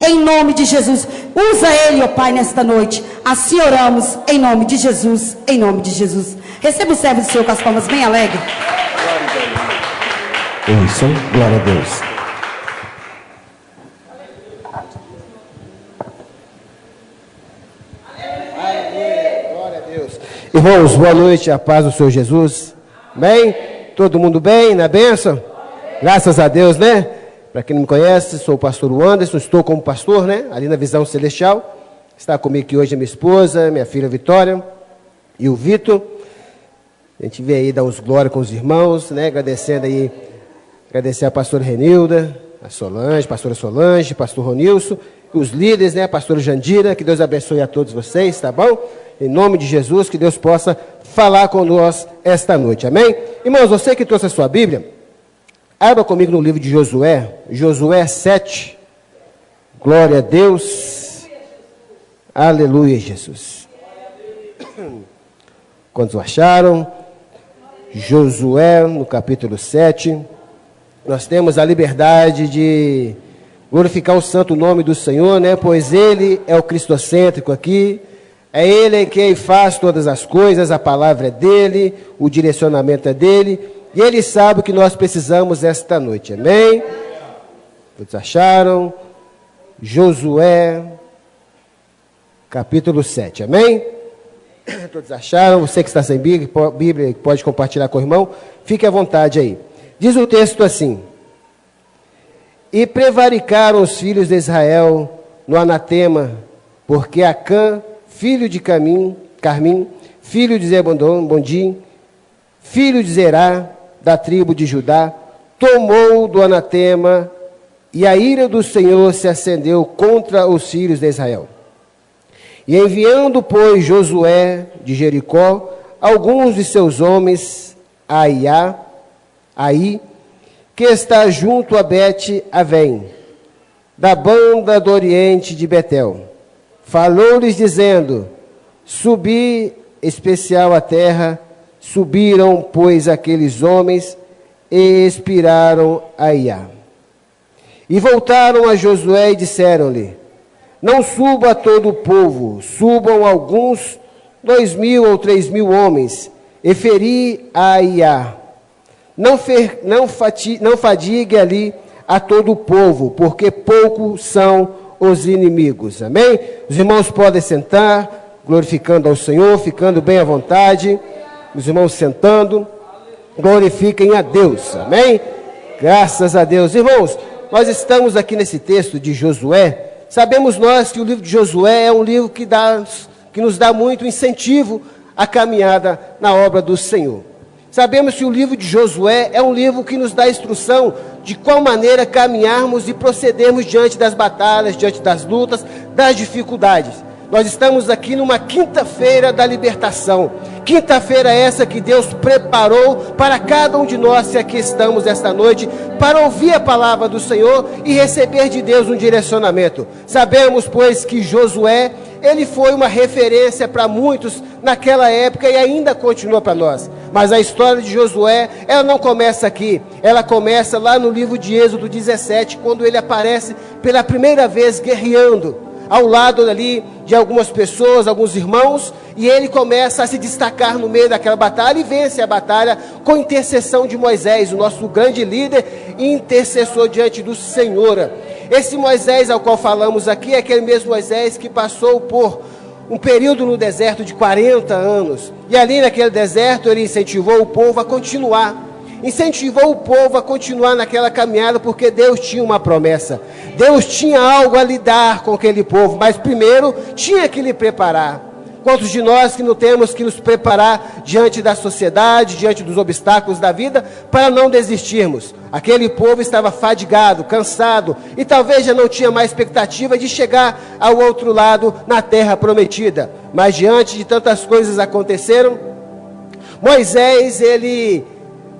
em nome de Jesus. Usa ele, ó Pai, nesta noite. Assim oramos, em nome de Jesus, em nome de Jesus. Receba o servo do Senhor com as palmas bem alegres. Isso, glória a Deus. Glória a Deus. Irmãos, boa noite, a paz do Senhor Jesus. Bem? Todo mundo bem, na bênção? Graças a Deus, né? Para quem não me conhece, sou o pastor Anderson, estou como pastor, né? Ali na Visão Celestial. Está comigo aqui hoje a minha esposa, minha filha Vitória e o Vitor. A gente veio aí dar uns glórias com os irmãos, né? Agradecer a pastora Renilda, a Solange, pastora Solange, pastor Ronilson, os líderes, né? A pastora Jandira, que Deus abençoe a todos vocês, tá bom? Em nome de Jesus, que Deus possa falar com nós esta noite, amém? Irmãos, você que trouxe a sua Bíblia, abra comigo no livro de Josué, Josué 7, glória a Deus, aleluia, Jesus. Quantos acharam? Josué, no capítulo 7, nós temos a liberdade de glorificar o santo nome do Senhor, né? Pois Ele é o cristocêntrico aqui, é Ele quem faz todas as coisas, a palavra é dEle, o direcionamento é dEle, e Ele sabe o que nós precisamos esta noite, amém? Todos acharam? Josué, capítulo 7, amém? Todos acharam? Você que está sem Bíblia, pode compartilhar com o irmão, fique à vontade aí. Diz o texto assim: e prevaricaram os filhos de Israel no anatema, porque Acã, filho de Carmim, filho de Zebodim, filho de Zerá, da tribo de Judá, tomou do anatema, e a ira do Senhor se acendeu contra os filhos de Israel. E enviando, pois, Josué de Jericó, alguns de seus homens a Ai, que está junto a Bet-Avém, da banda do oriente de Betel, falou-lhes dizendo: subi especial a terra. Subiram, pois, aqueles homens e expiraram a Ai. E voltaram a Josué e disseram-lhe: não suba todo o povo, subam alguns 2.000 ou 3.000 homens, e feri a Ai. Não fadigue ali a todo o povo, porque poucos são os inimigos. Amém? Os irmãos podem sentar, glorificando ao Senhor, ficando bem à vontade. Os irmãos sentando, glorifiquem a Deus. Amém? Graças a Deus. Irmãos, nós estamos aqui nesse texto de Josué. Sabemos nós que o livro de Josué é um livro que nos dá muito incentivo à caminhada na obra do Senhor. Sabemos que o livro de Josué é um livro que nos dá instrução de qual maneira caminharmos e procedermos diante das batalhas, diante das lutas, das dificuldades. Nós estamos aqui numa quinta-feira da libertação. Quinta-feira essa que Deus preparou para cada um de nós que aqui estamos esta noite, para ouvir a palavra do Senhor e receber de Deus um direcionamento. Sabemos, pois, que Josué, ele foi uma referência para muitos naquela época e ainda continua para nós. Mas a história de Josué, ela não começa aqui. Ela começa lá no livro de Êxodo 17, quando ele aparece pela primeira vez guerreando ao lado ali de algumas pessoas, alguns irmãos, e ele começa a se destacar no meio daquela batalha e vence a batalha com intercessão de Moisés, o nosso grande líder e intercessor diante do Senhor. Esse Moisés ao qual falamos aqui é aquele mesmo Moisés que passou por um período no deserto de 40 anos, e ali naquele deserto ele incentivou o povo a continuar. Incentivou o povo a continuar naquela caminhada, porque Deus tinha uma promessa. Deus tinha algo a lidar com aquele povo, mas primeiro tinha que lhe preparar. Quantos de nós que não temos que nos preparar diante da sociedade, diante dos obstáculos da vida, para não desistirmos? Aquele povo estava fadigado, cansado, e talvez já não tinha mais expectativa de chegar ao outro lado, na terra prometida. Mas diante de tantas coisas aconteceram, Moisés,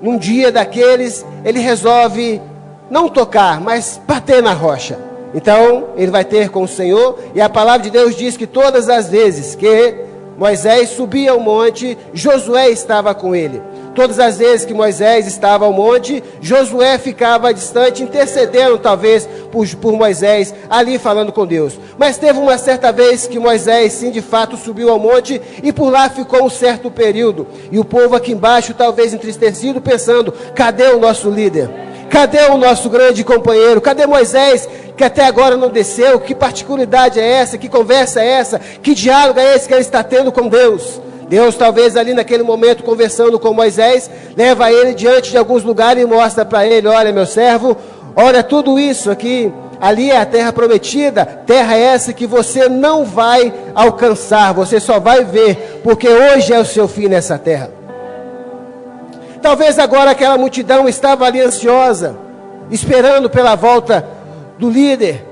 num dia daqueles, ele resolve não tocar, mas bater na rocha. Então, ele vai ter com o Senhor, e a palavra de Deus diz que todas as vezes que Moisés subia ao monte, Josué estava com ele. Todas as vezes que Moisés estava ao monte, Josué ficava distante, intercedendo talvez por Moisés, ali falando com Deus. Mas teve uma certa vez que Moisés, sim, de fato, subiu ao monte e por lá ficou um certo período. E o povo aqui embaixo, talvez entristecido, pensando: cadê o nosso líder? Cadê o nosso grande companheiro? Cadê Moisés, que até agora não desceu? Que particularidade é essa? Que conversa é essa? Que diálogo é esse que ele está tendo com Deus? Deus, talvez ali naquele momento, conversando com Moisés, leva ele diante de alguns lugares e mostra para ele: olha, meu servo, olha tudo isso aqui, ali é a terra prometida, terra essa que você não vai alcançar, você só vai ver, porque hoje é o seu fim nessa terra. Talvez agora aquela multidão estava ali ansiosa, esperando pela volta do líder.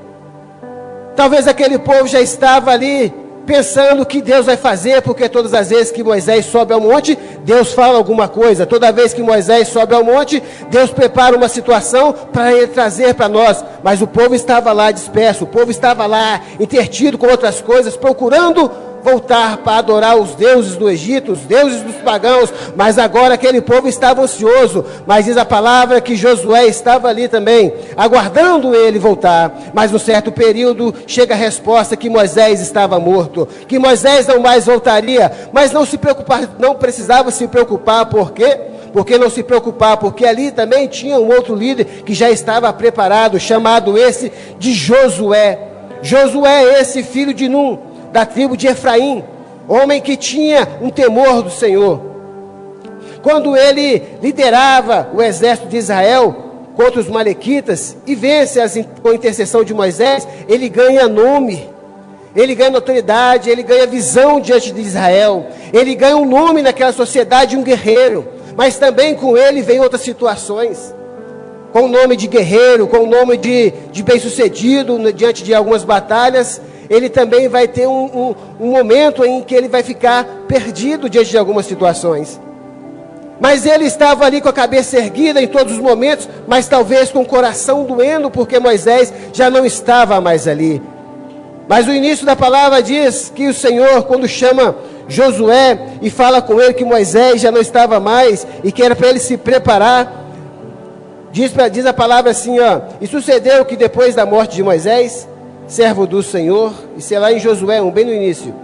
Talvez aquele povo já estava ali pensando o que Deus vai fazer, porque todas as vezes que Moisés sobe ao monte, Deus fala alguma coisa. Toda vez que Moisés sobe ao monte, Deus prepara uma situação para ele trazer para nós. Mas o povo estava lá disperso, o povo estava lá intertido com outras coisas, procurando voltar para adorar os deuses do Egito, os deuses dos pagãos. Mas agora aquele povo estava ansioso. Mas diz a palavra que Josué estava ali também, aguardando ele voltar. Mas num certo período chega a resposta que Moisés estava morto, que Moisés não mais voltaria. Mas não se preocupar, não precisava se preocupar. Por quê? Porque não se preocupar? Porque ali também tinha um outro líder que já estava preparado, chamado esse de Josué. Josué, esse filho de Num, da tribo de Efraim, homem que tinha um temor do Senhor. Quando ele liderava o exército de Israel contra os malequitas e vence com a intercessão de Moisés, ele ganha nome, ele ganha autoridade, ele ganha visão diante de Israel, ele ganha um nome naquela sociedade, um guerreiro. Mas também com ele vem outras situações, com o nome de guerreiro, com o nome de bem-sucedido diante de algumas batalhas. Ele também vai ter um momento em que ele vai ficar perdido diante de algumas situações. Mas ele estava ali com a cabeça erguida em todos os momentos, mas talvez com o coração doendo, porque Moisés já não estava mais ali. Mas o início da palavra diz que o Senhor, quando chama Josué e fala com ele que Moisés já não estava mais e que era para ele se preparar, diz a palavra assim, ó: e sucedeu que depois da morte de Moisés, servo do Senhor, isso é lá em Josué 1, bem no início.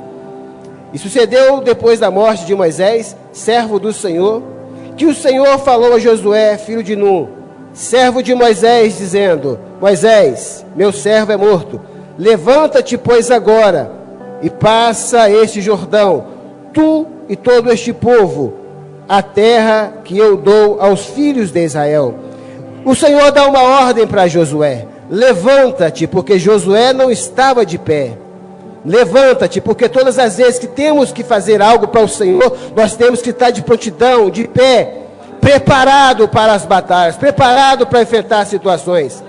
E sucedeu depois da morte de Moisés, servo do Senhor, que o Senhor falou a Josué, filho de Num, servo de Moisés, dizendo: Moisés, meu servo é morto. Levanta-te, pois, agora, e passa este Jordão, tu e todo este povo, a terra que eu dou aos filhos de Israel. O Senhor dá uma ordem para Josué: levanta-te, porque Josué não estava de pé. Levanta-te, porque todas as vezes que temos que fazer algo para o Senhor, nós temos que estar de prontidão, de pé, preparado para as batalhas, preparado para enfrentar situações.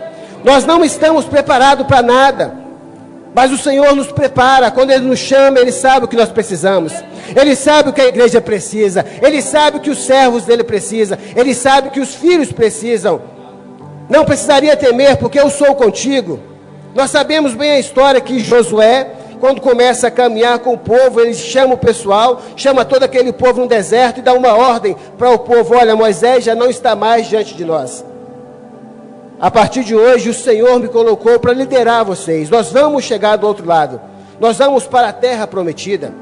Nós não estamos preparados para nada, mas o Senhor nos prepara. Quando Ele nos chama, Ele sabe o que nós precisamos, Ele sabe o que a igreja precisa, Ele sabe o que os servos dEle precisam, Ele sabe o que os filhos precisam. Não precisaria temer, porque eu sou contigo. Nós sabemos bem a história que Josué, quando começa a caminhar com o povo, ele chama o pessoal, chama todo aquele povo no deserto e dá uma ordem para o povo: olha, Moisés já não está mais diante de nós. A partir de hoje, o Senhor me colocou para liderar vocês. Nós vamos chegar do outro lado. Nós vamos para a terra prometida.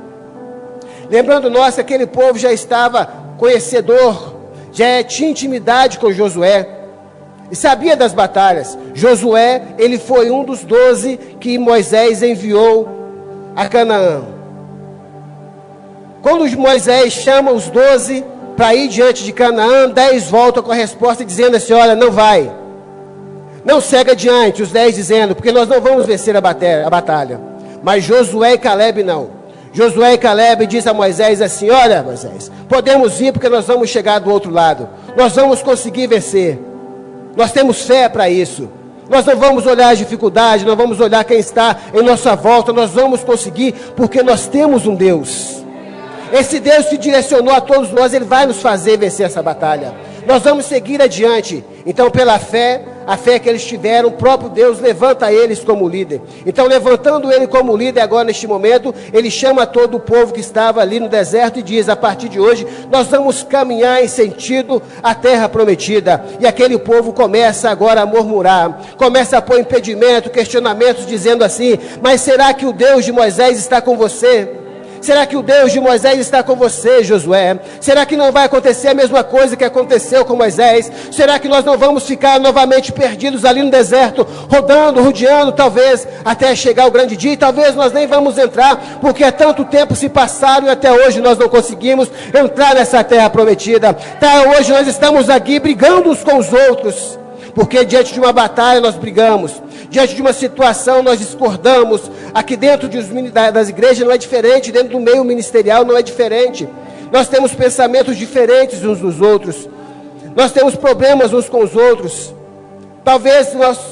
Lembrando nós que aquele povo já estava conhecedor, já tinha intimidade com Josué e sabia das batalhas. Josué, ele foi um dos 12 que Moisés enviou a Canaã. Quando Moisés chama os 12 para ir diante de Canaã, 10 voltam com a resposta dizendo assim: olha, não vai, não segue adiante. Os 10 dizendo: porque nós não vamos vencer a batalha. Mas Josué e Caleb não. Josué e Caleb diz a Moisés assim: olha, Moisés, podemos ir, porque nós vamos chegar do outro lado, nós vamos conseguir vencer. Nós temos fé para isso. Nós não vamos olhar as dificuldades, não vamos olhar quem está em nossa volta. Nós vamos conseguir, porque nós temos um Deus. Esse Deus que direcionou a todos nós, Ele vai nos fazer vencer essa batalha. Nós vamos seguir adiante. Então, pela fé, a fé que eles tiveram, o próprio Deus levanta eles como líder. Então, levantando ele como líder agora neste momento, ele chama todo o povo que estava ali no deserto e diz: a partir de hoje, nós vamos caminhar em sentido à terra prometida. E aquele povo começa agora a murmurar, começa a pôr impedimento, questionamentos, dizendo assim: mas será que o Deus de Moisés está com você? Será que o Deus de Moisés está com você, Josué? Será que não vai acontecer a mesma coisa que aconteceu com Moisés? Será que nós não vamos ficar novamente perdidos ali no deserto, rodando, rodeando, talvez até chegar o grande dia? E talvez nós nem vamos entrar, porque há tanto tempo se passaram e até hoje nós não conseguimos entrar nessa terra prometida. Até hoje nós estamos aqui brigando uns com os outros, porque diante de uma batalha nós brigamos, diante de uma situação nós discordamos. Aqui dentro das igrejas não é diferente, dentro do meio ministerial não é diferente. Nós temos pensamentos diferentes uns dos outros, nós temos problemas uns com os outros. Talvez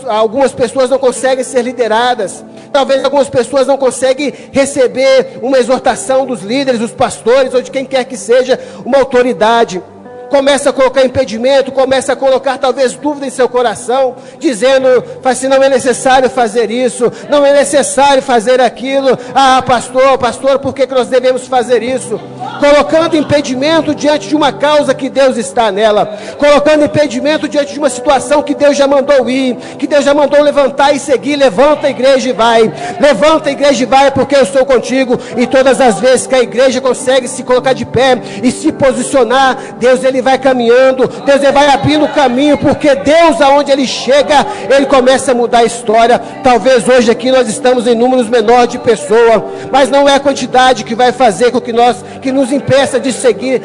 algumas pessoas não conseguem ser lideradas, talvez algumas pessoas não conseguem receber uma exortação dos líderes, dos pastores ou de quem quer que seja uma autoridade. Começa a colocar impedimento, começa a colocar talvez dúvida em seu coração, dizendo assim: não é necessário fazer isso, não é necessário fazer aquilo. Ah, pastor, por que nós devemos fazer isso? Colocando impedimento diante de uma causa que Deus está nela, colocando impedimento diante de uma situação que Deus já mandou ir, que Deus já mandou levantar e seguir. Levanta a igreja e vai, levanta a igreja e vai, porque eu estou contigo. E todas as vezes que a igreja consegue se colocar de pé e se posicionar, Deus ele vai caminhando, Deus ele vai abrindo o caminho, porque Deus, aonde ele chega, ele começa a mudar a história. Talvez hoje aqui nós estamos em números menores de pessoas, mas não é a quantidade que vai fazer com que nos impeça de seguir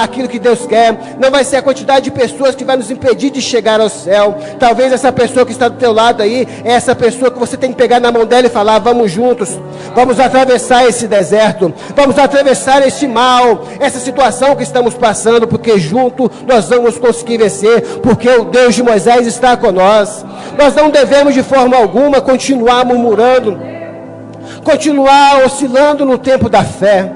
aquilo que Deus quer. Não vai ser a quantidade de pessoas que vai nos impedir de chegar ao céu. Talvez essa pessoa que está do teu lado aí, é essa pessoa que você tem que pegar na mão dela e falar: vamos juntos, vamos atravessar esse deserto, vamos atravessar esse mal, essa situação que estamos passando, porque junto nós vamos conseguir vencer, porque o Deus de Moisés está com nós. Nós não devemos de forma alguma continuar murmurando, continuar oscilando no tempo da fé,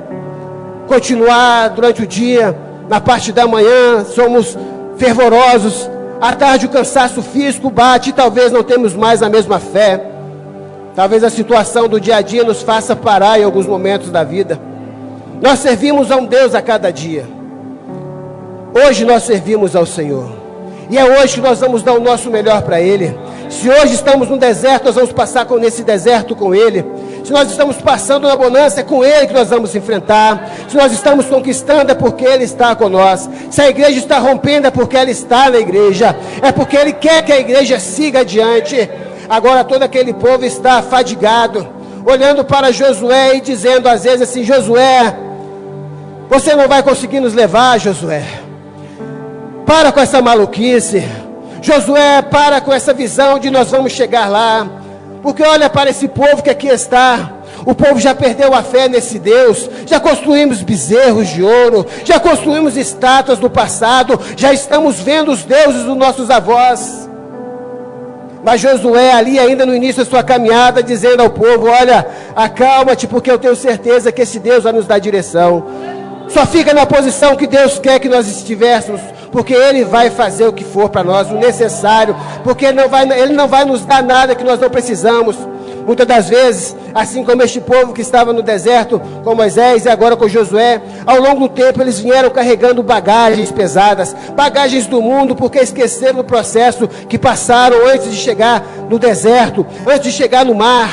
continuar durante o dia, na parte da manhã somos fervorosos, à tarde o cansaço físico bate e talvez não temos mais a mesma fé. Talvez a situação do dia a dia nos faça parar em alguns momentos da vida. Nós servimos a um Deus a cada dia. Hoje nós servimos ao Senhor, e é hoje que nós vamos dar o nosso melhor para Ele. Se hoje estamos no deserto, nós vamos passar nesse deserto com Ele. Se nós estamos passando na bonança, é com Ele que nós vamos enfrentar. Se nós estamos conquistando, é porque Ele está com nós. Se a igreja está rompendo, é porque ela está na igreja, é porque Ele quer que a igreja siga adiante. Agora todo aquele povo está fadigado, olhando para Josué e dizendo às vezes assim: Josué, você não vai conseguir nos levar, Josué. Para com essa maluquice, Josué, para com essa visão de nós vamos chegar lá, porque olha para esse povo que aqui está. O povo já perdeu a fé nesse Deus, já construímos bezerros de ouro, já construímos estátuas do passado, já estamos vendo os deuses dos nossos avós. Mas Josué ali ainda no início da sua caminhada, dizendo ao povo: olha, acalma-te, porque eu tenho certeza que esse Deus vai nos dar direção. Só fica na posição que Deus quer que nós estivéssemos, porque Ele vai fazer o que for para nós, o necessário, porque Ele não vai nos dar nada que nós não precisamos. Muitas das vezes, assim como este povo que estava no deserto com Moisés e agora com Josué, ao longo do tempo eles vieram carregando bagagens pesadas, bagagens do mundo, porque esqueceram o processo que passaram antes de chegar no deserto, antes de chegar no mar,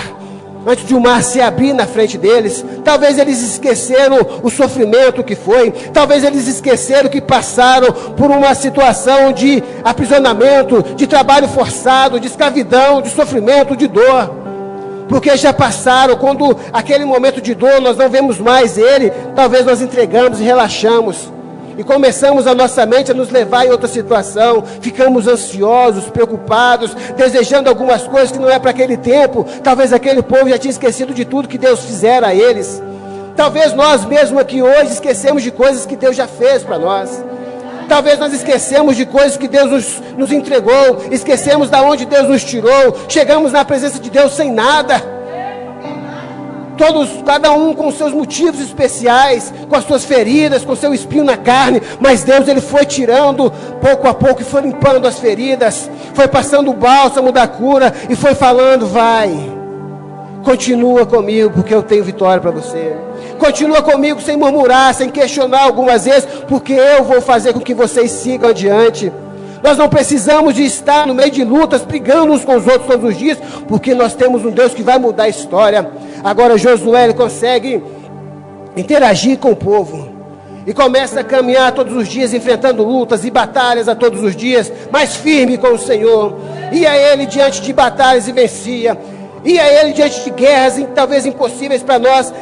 antes de o mar se abrir na frente deles. Talvez eles esqueceram o sofrimento que foi, talvez eles esqueceram que passaram por uma situação de aprisionamento, de trabalho forçado, de escravidão, de sofrimento, de dor. Porque já passaram, quando aquele momento de dor nós não vemos mais Ele, talvez nós entregamos e relaxamos. E começamos a nossa mente a nos levar em outra situação. Ficamos ansiosos, preocupados, desejando algumas coisas que não é para aquele tempo. Talvez aquele povo já tinha esquecido de tudo que Deus fizera a eles. Talvez nós mesmos aqui hoje esquecemos de coisas que Deus já fez para nós. Talvez nós esquecemos de coisas que Deus nos entregou, esquecemos de onde Deus nos tirou, chegamos na presença de Deus sem nada. cada um com seus motivos especiais, com as suas feridas, com seu espinho na carne, mas Deus, Ele foi tirando pouco a pouco e foi limpando as feridas, foi passando o bálsamo da cura e foi falando: vai, continua comigo, porque eu tenho vitória para você. Continua comigo sem murmurar, sem questionar algumas vezes, porque eu vou fazer com que vocês sigam adiante. Nós não precisamos de estar no meio de lutas, brigando uns com os outros todos os dias, porque nós temos um Deus que vai mudar a história. Agora Josué, ele consegue interagir com o povo e começa a caminhar todos os dias, enfrentando lutas e batalhas a todos os dias, mais firme com o Senhor. Ia ele diante de batalhas e vencia. Ia ele diante de guerras talvez impossíveis para nós,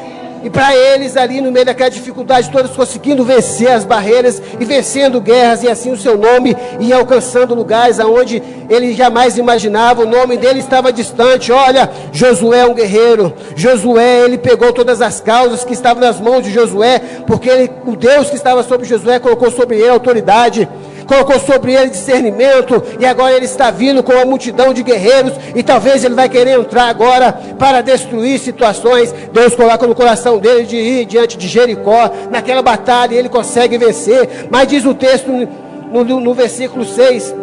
e para eles ali no meio daquela dificuldade, todos conseguindo vencer as barreiras e vencendo guerras, e assim o seu nome ia alcançando lugares aonde ele jamais imaginava. O nome dele estava distante. Olha, Josué é um guerreiro. Josué, ele pegou todas as causas que estavam nas mãos de Josué, porque o Deus que estava sobre Josué colocou sobre ele autoridade, colocou sobre ele discernimento, e agora ele está vindo com uma multidão de guerreiros, e talvez ele vai querer entrar agora para destruir situações. Deus coloca no coração dele de ir diante de Jericó, naquela batalha, e ele consegue vencer. Mas diz o texto no versículo 6,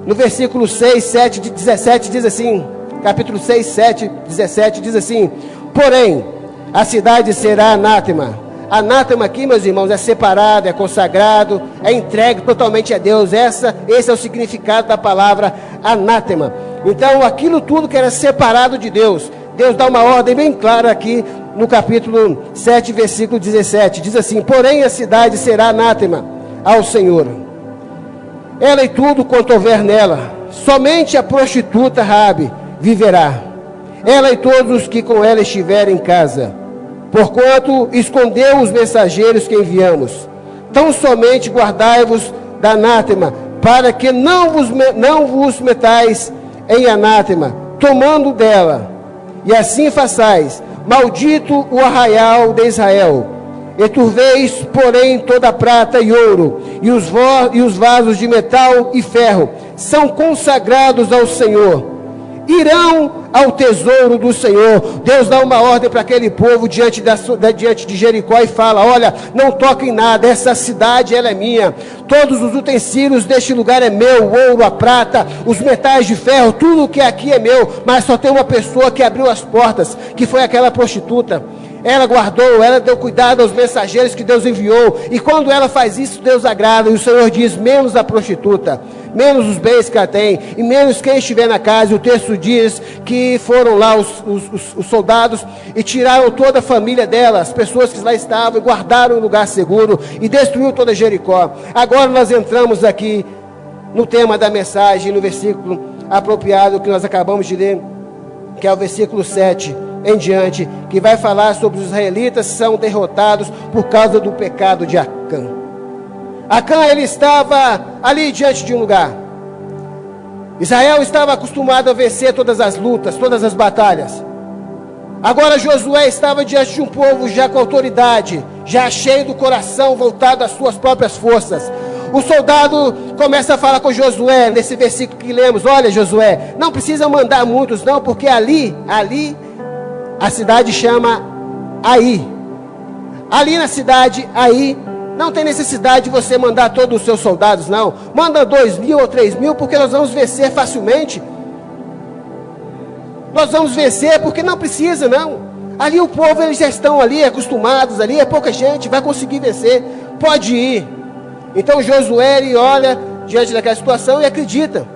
no versículo 6, 7, 17, diz assim, capítulo 6, 7, 17, diz assim: porém, a cidade será anátema. Anátema aqui, meus irmãos, é separado, é consagrado, é entregue totalmente a Deus. Esse é o significado da palavra anátema. Então, aquilo tudo que era separado de Deus, Deus dá uma ordem bem clara aqui no capítulo 7, versículo 17. Diz assim: porém a cidade será anátema ao Senhor, ela e tudo quanto houver nela. Somente a prostituta Raabe viverá, ela e todos os que com ela estiverem em casa, porquanto escondeu os mensageiros que enviamos. Tão somente guardai-vos da anátema, para que não vos metais em anátema, tomando dela, e assim façais. Maldito o arraial de Israel. E turveis, porém, toda a prata e ouro, e os vasos de metal e ferro são consagrados ao Senhor. Irão ao tesouro do Senhor. Deus dá uma ordem para aquele povo diante de Jericó e fala: olha, não toquem nada, essa cidade ela é minha, todos os utensílios deste lugar é meu, o ouro, a prata, os metais de ferro, tudo que aqui é meu. Mas só tem uma pessoa que abriu as portas, que foi aquela prostituta. Ela guardou, ela deu cuidado aos mensageiros que Deus enviou, e quando ela faz isso, Deus agrada. E o Senhor diz: menos a prostituta, menos os bens que ela tem, e menos quem estiver na casa. E o texto diz que foram lá os soldados e tiraram toda a família dela, as pessoas que lá estavam, e guardaram em lugar seguro, e destruiu toda Jericó. Agora nós entramos aqui no tema da mensagem, no versículo apropriado que nós acabamos de ler, que é o versículo 7 em diante, que vai falar sobre os israelitas que são derrotados por causa do pecado de Acã. Acã, ele estava ali diante de um lugar. Israel estava acostumado a vencer todas as lutas, todas as batalhas. Agora Josué estava diante de um povo já com autoridade, já cheio do coração voltado às suas próprias forças. O soldado começa a falar com Josué, nesse versículo que lemos: olha, Josué, não precisa mandar muitos não, porque ali a cidade chama Ai. Ali na cidade Ai, não tem necessidade de você mandar todos os seus soldados, não. Manda 2.000 ou 3.000, porque nós vamos vencer facilmente. Nós vamos vencer porque não precisa, não. Ali o povo, eles já estão ali, acostumados ali, é pouca gente, vai conseguir vencer. Pode ir. Então Josué, ele olha diante daquela situação e acredita.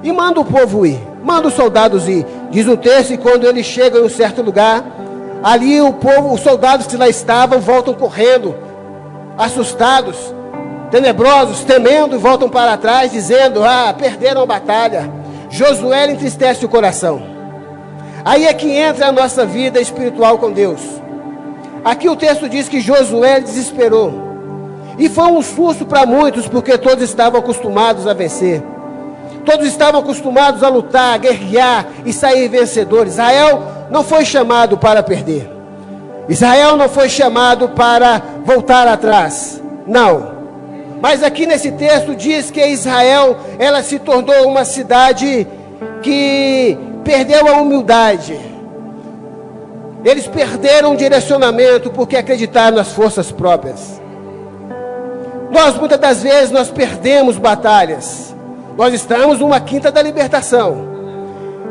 E manda o povo ir, manda os soldados ir. Diz o texto, e quando eles chegam em um certo lugar, ali o povo, os soldados que lá estavam, voltam correndo, assustados, tenebrosos, temendo, e voltam para trás, dizendo: perderam a batalha. Josué entristece o coração. Aí é que entra a nossa vida espiritual com Deus. Aqui o texto diz que Josué desesperou, e foi um susto para muitos, porque todos estavam acostumados a vencer. Todos estavam acostumados a lutar, a guerrear e sair vencedores. Israel não foi chamado para perder. Israel não foi chamado para voltar atrás. Não. Mas aqui nesse texto diz que Israel, ela se tornou uma cidade que perdeu a humildade. Eles perderam o direcionamento porque acreditaram nas forças próprias. Muitas das vezes, nós perdemos batalhas. Nós estamos numa quinta da libertação.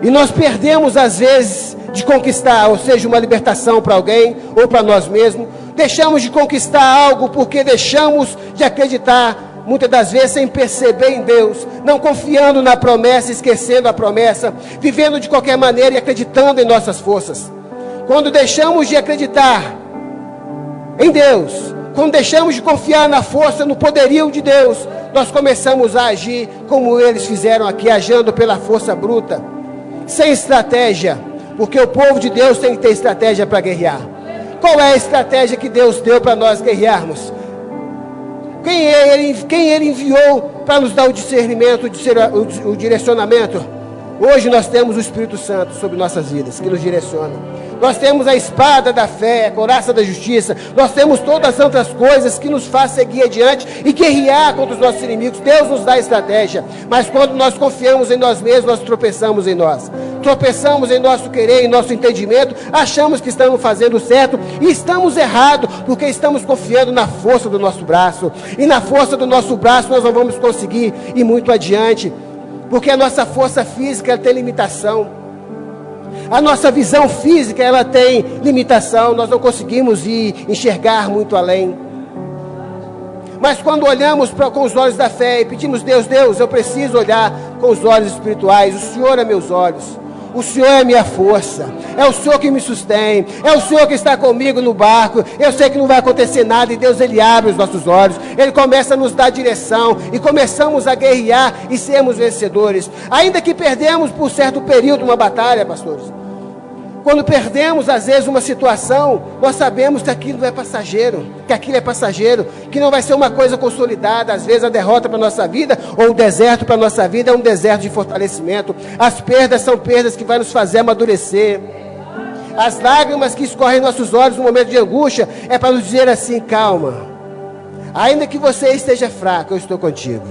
E nós perdemos, às vezes, de conquistar, ou seja, uma libertação para alguém, ou para nós mesmos. Deixamos de conquistar algo porque deixamos de acreditar, muitas das vezes, sem perceber em Deus. Não confiando na promessa, esquecendo a promessa. Vivendo de qualquer maneira e acreditando em nossas forças. Quando deixamos de acreditar em Deus, quando deixamos de confiar na força, no poderio de Deus, nós começamos a agir como eles fizeram aqui, agindo pela força bruta, sem estratégia, porque o povo de Deus tem que ter estratégia para guerrear. Qual é a estratégia que Deus deu para nós guerrearmos? Quem Ele enviou para nos dar o discernimento, o direcionamento? Hoje nós temos o Espírito Santo sobre nossas vidas, que nos direciona. Nós temos a espada da fé, a couraça da justiça. Nós temos todas as outras coisas que nos fazem seguir adiante e guerrear contra os nossos inimigos. Deus nos dá estratégia. Mas quando nós confiamos em nós mesmos, nós tropeçamos em nós. Tropeçamos em nosso querer, em nosso entendimento. Achamos que estamos fazendo certo e estamos errados, porque estamos confiando na força do nosso braço. E na força do nosso braço nós não vamos conseguir ir muito adiante. Porque a nossa força física tem limitação. A nossa visão física, ela tem limitação. Nós não conseguimos enxergar muito além. Mas quando olhamos com os olhos da fé e pedimos, Deus, eu preciso olhar com os olhos espirituais. O Senhor é meus olhos. O Senhor é minha força. É o Senhor que me sustém. É o Senhor que está comigo no barco. Eu sei que não vai acontecer nada. E Deus, Ele abre os nossos olhos. Ele começa a nos dar direção. E começamos a guerrear e sermos vencedores. Ainda que perdemos por certo período uma batalha, pastores. Quando perdemos, às vezes, uma situação, nós sabemos que aquilo é passageiro, que não vai ser uma coisa consolidada. Às vezes a derrota para a nossa vida, ou o deserto para a nossa vida, é um deserto de fortalecimento. As perdas são perdas que vai nos fazer amadurecer. As lágrimas que escorrem em nossos olhos no momento de angústia, é para nos dizer assim, calma. Ainda que você esteja fraco, eu estou contigo.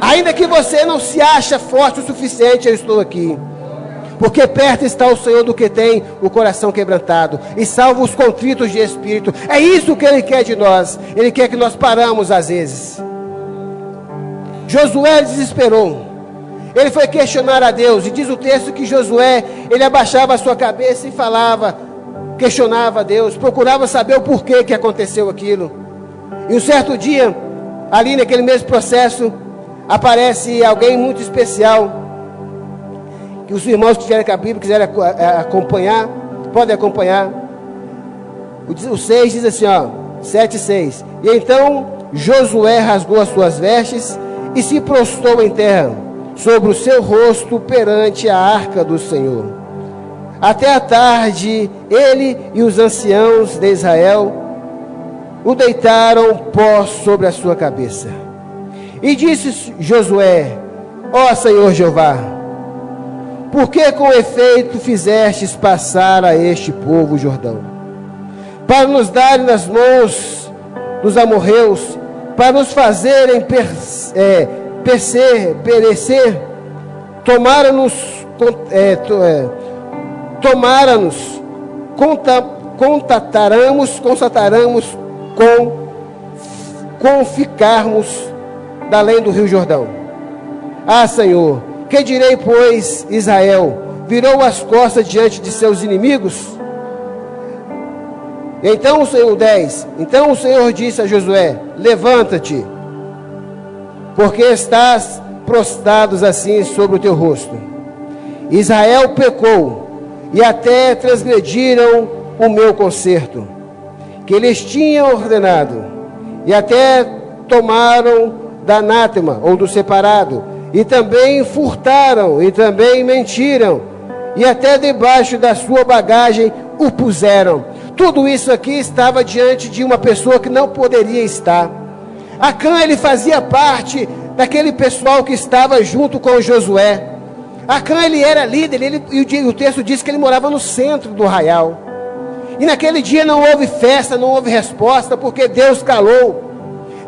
Ainda que você não se ache forte o suficiente, eu estou aqui. Porque perto está o Senhor do que tem o coração quebrantado e salva os contritos de espírito. É isso que Ele quer de nós. Ele quer que nós paramos às vezes. Josué desesperou. Ele foi questionar a Deus. E diz o texto que Josué, ele abaixava a sua cabeça e falava, questionava a Deus, procurava saber o porquê que aconteceu aquilo. E um certo dia, ali naquele mesmo processo, aparece alguém muito especial, que os irmãos que tiverem com a Bíblia, quiserem acompanhar, podem acompanhar. O 6 diz assim, 7:6. E então Josué rasgou as suas vestes e se prostrou em terra, sobre o seu rosto perante a arca do Senhor. Até a tarde, ele e os anciãos de Israel o deitaram pó sobre a sua cabeça. E disse Josué, ó Senhor Jeová, por que com efeito fizestes passar a este povo o Jordão? Para nos darem nas mãos dos amorreus, para nos fazerem perecer, constataramos com ficarmos da além do rio Jordão. Ah, Senhor, que direi, pois, Israel? Virou as costas diante de seus inimigos? Então o Senhor, 10. Então o Senhor disse a Josué, levanta-te, porque estás prostrados assim sobre o teu rosto. Israel pecou, e até transgrediram o meu concerto, que eles tinham ordenado, e até tomaram da anátema, ou do separado, e também furtaram, e também mentiram, e até debaixo da sua bagagem o puseram. Tudo isso aqui estava diante de uma pessoa que não poderia estar. Acã, ele fazia parte daquele pessoal que estava junto com Josué. Acã, ele era líder, e o texto diz que ele morava no centro do arraial. E naquele dia não houve festa, não houve resposta, porque Deus calou.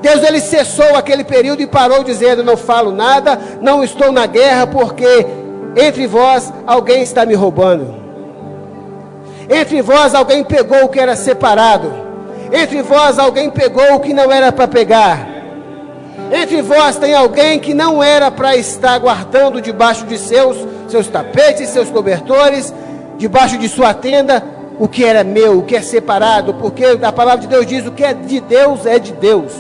Deus, ele cessou aquele período e parou dizendo, não falo nada, não estou na guerra, porque entre vós alguém está me roubando. Entre vós alguém pegou o que era separado. Entre vós alguém pegou o que não era para pegar. Entre vós tem alguém que não era para estar guardando debaixo de seus tapetes, seus cobertores, debaixo de sua tenda, o que era meu, o que é separado, porque a palavra de Deus diz: o que é de Deus é de Deus.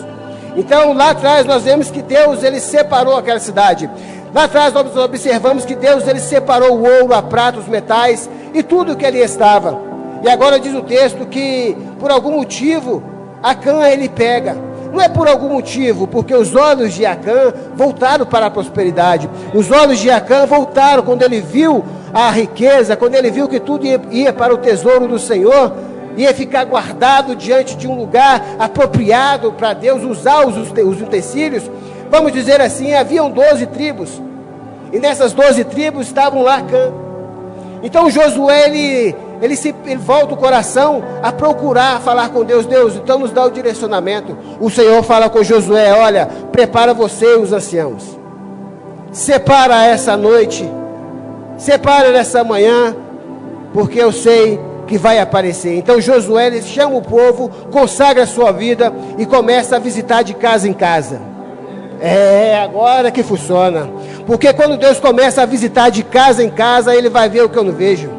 Então lá atrás nós vemos que Deus, ele separou aquela cidade. Lá atrás nós observamos que Deus, ele separou o ouro, a prata, os metais e tudo o que ali estava. E agora diz o texto que por algum motivo Acã ele pega. Não é por algum motivo, porque os olhos de Acã voltaram para a prosperidade. Os olhos de Acã voltaram quando ele viu a riqueza, quando ele viu que tudo ia para o tesouro do Senhor, ia ficar guardado diante de um lugar apropriado para Deus usar os utensílios. Vamos dizer assim, haviam 12 tribos, e nessas 12 tribos estavam lá Acã. Então Josué, ele volta o coração a procurar falar com Deus. Deus, então nos dá o direcionamento. O Senhor fala com Josué: olha, prepara você, os anciãos, separa essa noite, separa nessa manhã, porque eu sei que vai aparecer. Então Josué, ele chama o povo, consagra a sua vida e começa a visitar de casa em casa. É agora que funciona, porque quando Deus começa a visitar de casa em casa, ele vai ver o que eu não vejo.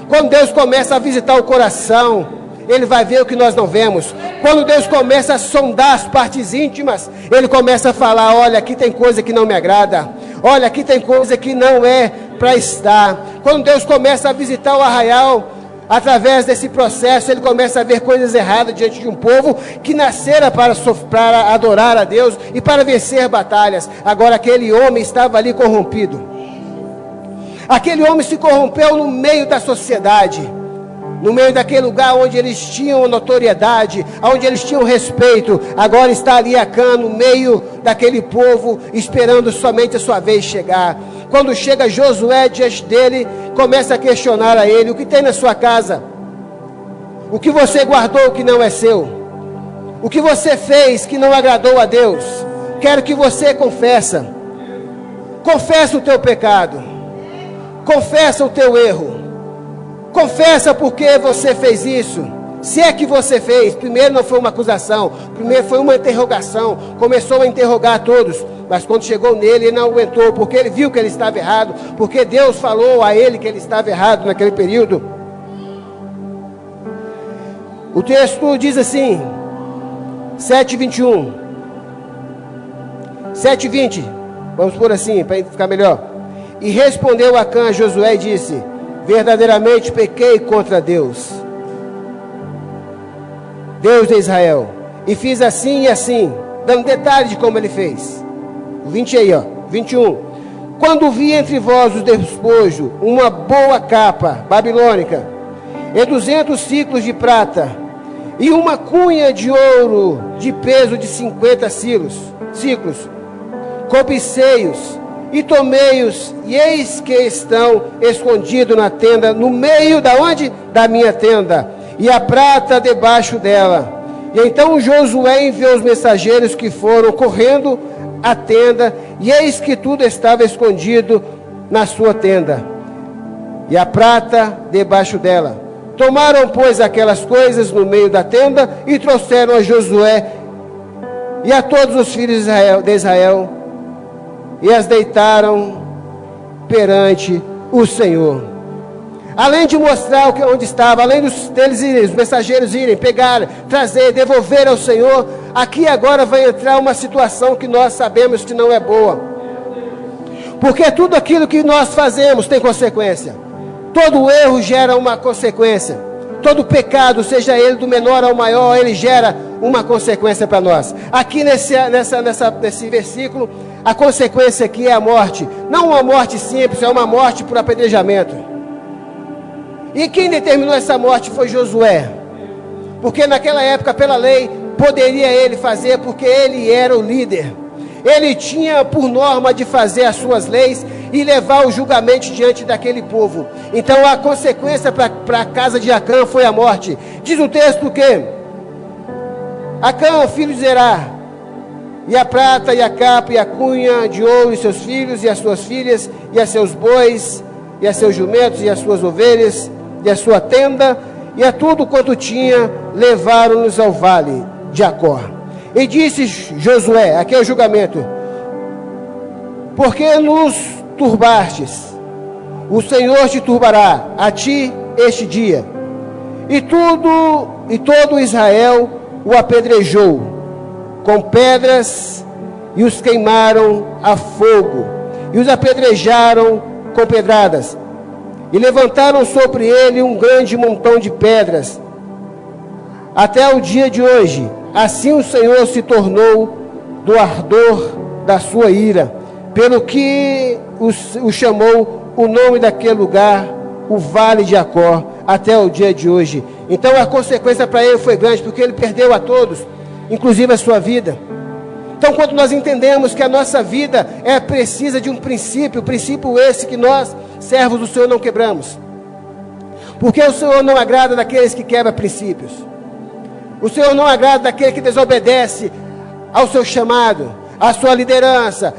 Quando Deus começa a visitar o coração, ele vai ver o que nós não vemos. Quando Deus começa a sondar as partes íntimas, ele começa a falar: olha, aqui tem coisa que não me agrada, olha, aqui tem coisa que não é para estar. Quando Deus começa a visitar o arraial, através desse processo, ele começa a ver coisas erradas diante de um povo que nascera para adorar a Deus e para vencer batalhas. Agora aquele homem estava ali corrompido. Aquele homem se corrompeu no meio da sociedade, no meio daquele lugar onde eles tinham notoriedade, onde eles tinham respeito. Agora está ali Acã no meio daquele povo, esperando somente a sua vez chegar. Quando chega Josué diante dele, começa a questionar a ele: o que tem na sua casa? O que você guardou que não é seu? O que você fez que não agradou a Deus? Quero que você confessa o teu pecado, confessa o teu erro, confessa por que você fez isso. Se é que você fez. Primeiro não foi uma acusação, primeiro foi uma interrogação. Começou a interrogar todos, mas quando chegou nele, ele não aguentou, porque ele viu que ele estava errado, porque Deus falou a ele que ele estava errado naquele período. O texto diz assim, 7:21, 7:20, vamos por assim, para ficar melhor. E respondeu Acã a Josué e disse: verdadeiramente pequei contra Deus, Deus de Israel, e fiz assim e assim, dando detalhe de como ele fez. 20 aí, 21. Quando vi entre vós o despojo, uma boa capa babilônica, e 200 ciclos de prata, e uma cunha de ouro de peso de 50 ciclos, cobicei-os e tomei-os, e eis que estão escondidos na tenda, no meio da onde? Da minha tenda, e a prata debaixo dela. E então Josué enviou os mensageiros que foram correndo à tenda, e eis que tudo estava escondido na sua tenda, e a prata debaixo dela. Tomaram, pois, aquelas coisas no meio da tenda, e trouxeram a Josué e a todos os filhos de Israel, e as deitaram perante o Senhor. Além de mostrar onde estava, além deles irem, os mensageiros irem, pegar, trazer, devolver ao Senhor, aqui agora vai entrar uma situação que nós sabemos que não é boa. Porque tudo aquilo que nós fazemos tem consequência. Todo erro gera uma consequência. Todo pecado, seja ele do menor ao maior, ele gera uma consequência para nós. Aqui nesse versículo, a consequência aqui é a morte. Não uma morte simples, é uma morte por apedrejamento. E quem determinou essa morte foi Josué. Porque naquela época, pela lei, poderia ele fazer, porque ele era o líder. Ele tinha por norma de fazer as suas leis e levar o julgamento diante daquele povo. Então a consequência para a casa de Acã foi a morte. Diz o texto que Acã, filho de Zerá, e a prata, e a capa, e a cunha de ouro, e seus filhos, e as suas filhas, e a seus bois, e a seus jumentos, e as suas ovelhas, e a sua tenda, e a tudo quanto tinha, levaram-nos ao vale de Acor. E disse Josué, aqui é o julgamento: porque nos turbastes, o Senhor te turbará a ti este dia. E todo Israel o apedrejou com pedras, e os queimaram a fogo, e os apedrejaram com pedradas, e levantaram sobre ele um grande montão de pedras, até o dia de hoje. Assim o Senhor se tornou do ardor da sua ira, pelo que o chamou o nome daquele lugar, o Vale de Acor, até o dia de hoje. Então a consequência para ele foi grande, porque ele perdeu a todos, inclusive a sua vida. Então, quando nós entendemos que a nossa vida precisa de um princípio esse que nós, servos do Senhor, não quebramos. Porque o Senhor não agrada daqueles que quebram princípios. O Senhor não agrada daquele que desobedece ao seu chamado, à sua liderança,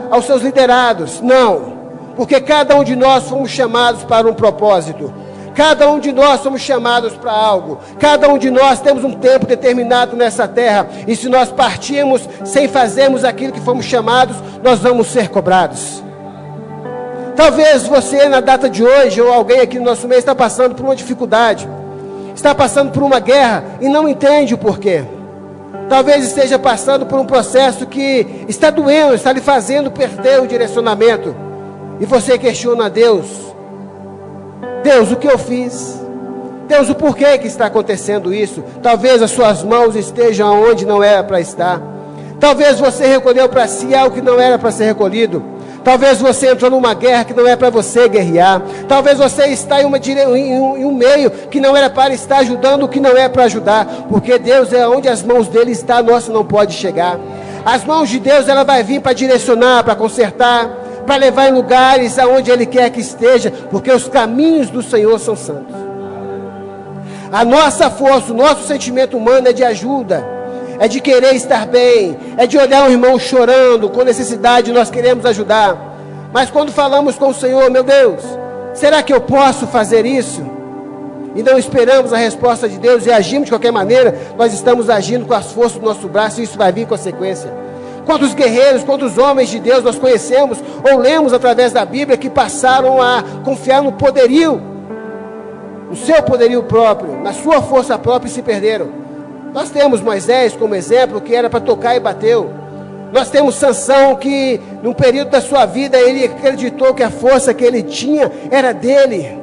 aos seus liderados. Não. Porque cada um de nós fomos chamados para um propósito. Cada um de nós somos chamados para algo. Cada um de nós temos um tempo determinado nessa terra. E se nós partirmos sem fazermos aquilo que fomos chamados, nós vamos ser cobrados. Talvez você, na data de hoje, ou alguém aqui no nosso meio, está passando por uma dificuldade. Está passando por uma guerra e não entende o porquê. Talvez esteja passando por um processo que está doendo, está lhe fazendo perder o direcionamento. E você questiona a Deus: Deus, o que eu fiz? Deus, o porquê que está acontecendo isso? Talvez as suas mãos estejam onde não era para estar. Talvez você recolheu para si algo que não era para ser recolhido. Talvez você entrou numa guerra que não é para você guerrear. Talvez você está em um meio que não era para estar ajudando o que não é para ajudar. Porque Deus é onde as mãos dele estão, a nossa não pode chegar. As mãos de Deus, ela vai vir para direcionar, para consertar, para levar em lugares aonde Ele quer que esteja, porque os caminhos do Senhor são santos. A nossa força, o nosso sentimento humano é de ajuda, é de querer estar bem, é de olhar um irmão chorando, com necessidade, nós queremos ajudar. Mas quando falamos com o Senhor: meu Deus, será que eu posso fazer isso? E não esperamos a resposta de Deus e agimos de qualquer maneira, nós estamos agindo com as forças do nosso braço, e isso vai vir em consequência. Quantos guerreiros, quantos homens de Deus nós conhecemos ou lemos através da Bíblia que passaram a confiar no poderio, no seu poderio próprio, na sua força própria, e se perderam. Nós temos Moisés como exemplo, que era para tocar e bateu. Nós temos Sansão, que num período da sua vida ele acreditou que a força que ele tinha era dele.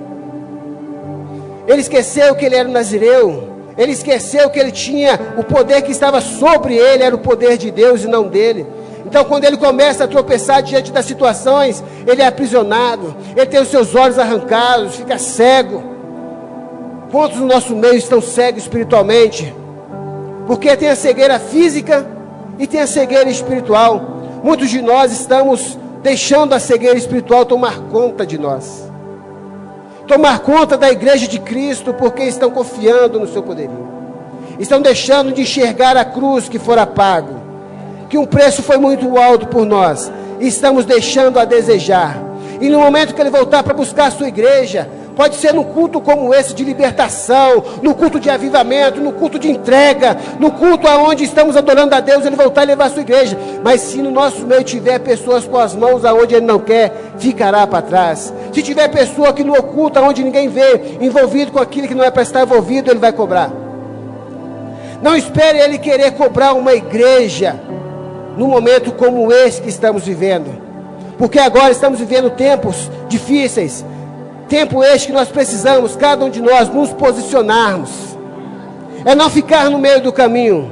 Ele esqueceu que ele era um nazireu. Ele esqueceu que ele tinha o poder que estava sobre ele, era o poder de Deus e não dele. Então, quando ele começa a tropeçar diante das situações, ele é aprisionado, ele tem os seus olhos arrancados, fica cego. Quantos no nosso meio estão cegos espiritualmente? Porque tem a cegueira física e tem a cegueira espiritual. Muitos de nós estamos deixando a cegueira espiritual tomar conta de nós. Tomar conta da igreja de Cristo, porque estão confiando no seu poderio. Estão deixando de enxergar a cruz que fora pago, que um preço foi muito alto por nós, e estamos deixando a desejar. E no momento que ele voltar para buscar a sua igreja, pode ser num culto como esse de libertação, no culto de avivamento, no culto de entrega, no culto onde estamos adorando a Deus, ele voltar e levar a sua igreja. Mas se no nosso meio tiver pessoas com as mãos aonde ele não quer, ficará para trás. Se tiver pessoa que no oculto, onde ninguém vê, envolvido com aquilo que não é para estar envolvido, ele vai cobrar. Não espere ele querer cobrar uma igreja num momento como esse que estamos vivendo, porque agora estamos vivendo tempos difíceis. Tempo este que nós precisamos, cada um de nós, nos posicionarmos. É não ficar no meio do caminho.